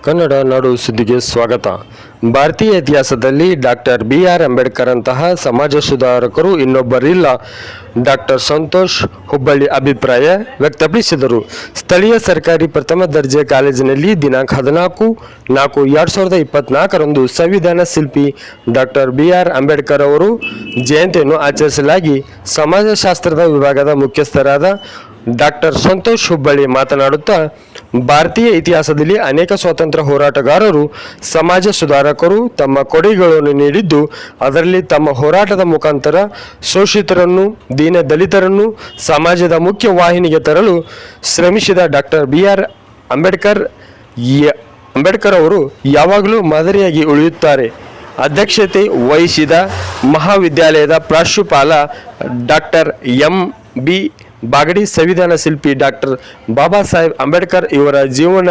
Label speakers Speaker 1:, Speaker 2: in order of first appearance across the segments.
Speaker 1: ಕನ್ನಡ ನಾಡು ಸುದ್ದಿಗೆ ಸ್ವಾಗತ. ಭಾರತೀಯ ಇತಿಹಾಸದಲ್ಲಿ ಡಾಕ್ಟರ್ BR ಅಂಬೇಡ್ಕರ್ ಅಂತಹ ಸಮಾಜ ಸುಧಾರಕರು ಇನ್ನೊಬ್ಬರಿಲ್ಲ. ಡಾಕ್ಟರ್ ಸಂತೋಷ್ ಹುಬ್ಬಳ್ಳಿ ಅಭಿಪ್ರಾಯ ವ್ಯಕ್ತಪಡಿಸಿದರು. ಸ್ಥಳೀಯ ಸರ್ಕಾರಿ ಪ್ರಥಮ ದರ್ಜೆ ಕಾಲೇಜಿನಲ್ಲಿ ದಿನಾಂಕ 14/4/2024ರಂದು ಸಂವಿಧಾನ ಶಿಲ್ಪಿ ಡಾಕ್ಟರ್ BR ಅಂಬೇಡ್ಕರ್ ಅವರು ಜಯಂತಿಯನ್ನು ಆಚರಿಸಲಾಗಿ ಸಮಾಜಶಾಸ್ತ್ರದ ವಿಭಾಗದ ಮುಖ್ಯಸ್ಥರಾದ ಡಾಕ್ಟರ್ ಸಂತೋಷ್ ಹುಬ್ಬಳ್ಳಿ ಮಾತನಾಡುತ್ತಾ, ಭಾರತೀಯ ಇತಿಹಾಸದಲ್ಲಿ ಅನೇಕ ಸ್ವಾತಂತ್ರ್ಯ ಹೋರಾಟಗಾರರು, ಸಮಾಜ ಸುಧಾರಕರು ತಮ್ಮ ಕೊಡುಗೆಗಳನ್ನು ನೀಡಿದ್ದು, ಅದರಲ್ಲಿ ತಮ್ಮ ಹೋರಾಟದ ಮುಖಾಂತರ ಶೋಷಿತರನ್ನು, ದೀನ ದಲಿತರನ್ನು ಸಮಾಜದ ಮುಖ್ಯ ವಾಹಿನಿಗೆ ತರಲು ಶ್ರಮಿಸಿದ ಡಾಕ್ಟರ್ BR ಅಂಬೇಡ್ಕರ್ ಅವರು ಯಾವಾಗಲೂ ಮಾದರಿಯಾಗಿ ಉಳಿಯುತ್ತಾರೆ. ಅಧ್ಯಕ್ಷತೆ ವಹಿಸಿದ ಮಹಾವಿದ್ಯಾಲಯದ ಪ್ರಾಂಶುಪಾಲ ಡಾಕ್ಟರ್ MB ಬಾಗಡಿ, ಸಂವಿಧಾನ ಶಿಲ್ಪಿ ಡಾಕ್ಟರ್ ಬಾಬಾ ಸಾಹೇಬ್ ಅಂಬೇಡ್ಕರ್ ಇವರ ಜೀವನ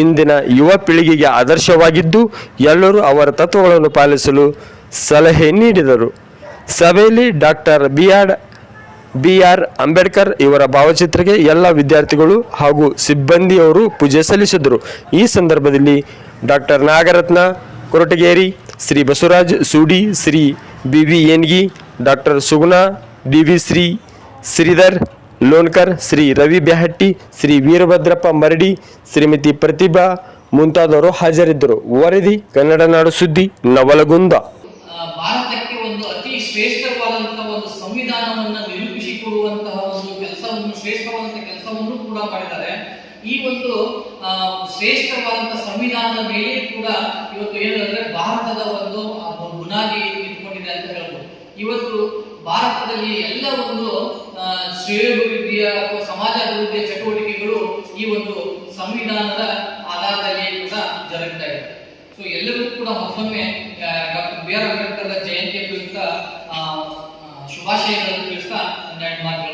Speaker 1: ಇಂದಿನ ಯುವ ಪೀಳಿಗೆಗೆ ಆದರ್ಶವಾಗಿದ್ದು, ಎಲ್ಲರೂ ಅವರ ತತ್ವಗಳನ್ನು ಪಾಲಿಸಲು ಸಲಹೆ ನೀಡಿದರು. ಸಭೆಯಲ್ಲಿ ಡಾಕ್ಟರ್ BR ಅಂಬೇಡ್ಕರ್ ಇವರ ಭಾವಚಿತ್ರಕ್ಕೆ ಎಲ್ಲ ವಿದ್ಯಾರ್ಥಿಗಳು ಹಾಗೂ ಸಿಬ್ಬಂದಿಯವರು ಪೂಜೆ ಸಲ್ಲಿಸಿದರು. ಈ ಸಂದರ್ಭದಲ್ಲಿ doctor Nagaratna Koratageri, Shri Basavaraj Sudi, Shri BB Engi, doctor Suguna DV, Shri Shridhar Lonkar, Shri Ravi Byahatti, Shri Veerabhadrappa Maradi, Shrimati Pratibha ಮುಂತಾದವರು ಹಾಜರಿದ್ದರು. ವರದಿ ಕನ್ನಡ ನಾಡು ಸುದ್ದಿ, ನವಲಗುಂದ.
Speaker 2: ಭಾರತಕ್ಕೆ ಒಂದು ಅತಿ ಶ್ರೇಷ್ಠವಾದಂತಹ ಒಂದು ಸಂವಿಧಾನವನ್ನು ನಿರೂಪಿಸಿಕೊಡುವಂತಹ ಒಂದು ಕೆಲಸವನ್ನು, ಶ್ರೇಷ್ಠವಾದಂತಹ ಕೆಲಸವನ್ನು ಕೂಡ ಮಾಡಿದ್ದಾರೆ. ಈ ಒಂದು ಶ್ರೇಷ್ಠವಾದಂತಹ ಸಂವಿಧಾನದ ಮೇಲೆ ಕೂಡ ಇವತ್ತು ಏನಂದ್ರೆ ಭಾರತದ ಒಂದು ಬುನಾದಿ ನಿಂತ್ಕೊಂಡಿದೆ ಅಂತ ಹೇಳ್ಬೋದು. ಇವತ್ತು ಭಾರತದಲ್ಲಿ ಎಲ್ಲ ಒಂದು ಶ್ರೇಯೋಭಿವೃದ್ಧಿಯ ಅಥವಾ ಸಮಾಜ ಅಭಿವೃದ್ಧಿಯ ಚಟುವಟಿಕೆಗಳು ಈ ಒಂದು ಸಂವಿಧಾನದ ಆಧಾರದಲ್ಲಿ ಕೂಡ ಜರುಗ್ತಾ ಇದೆ. ಸೊ ಎಲ್ಲರಿಗೂ ಕೂಡ ಮತ್ತೊಮ್ಮೆ ಡಾಕ್ಟರ್ BR ಅಂಬೇಡ್ಕರ್ ಜಯಂತಿಯ ಕುರಿತ ಶುಭಾಶಯಗಳನ್ನು ತಿಳಿಸ್ತಾ 12 ಮಾತುಗಳು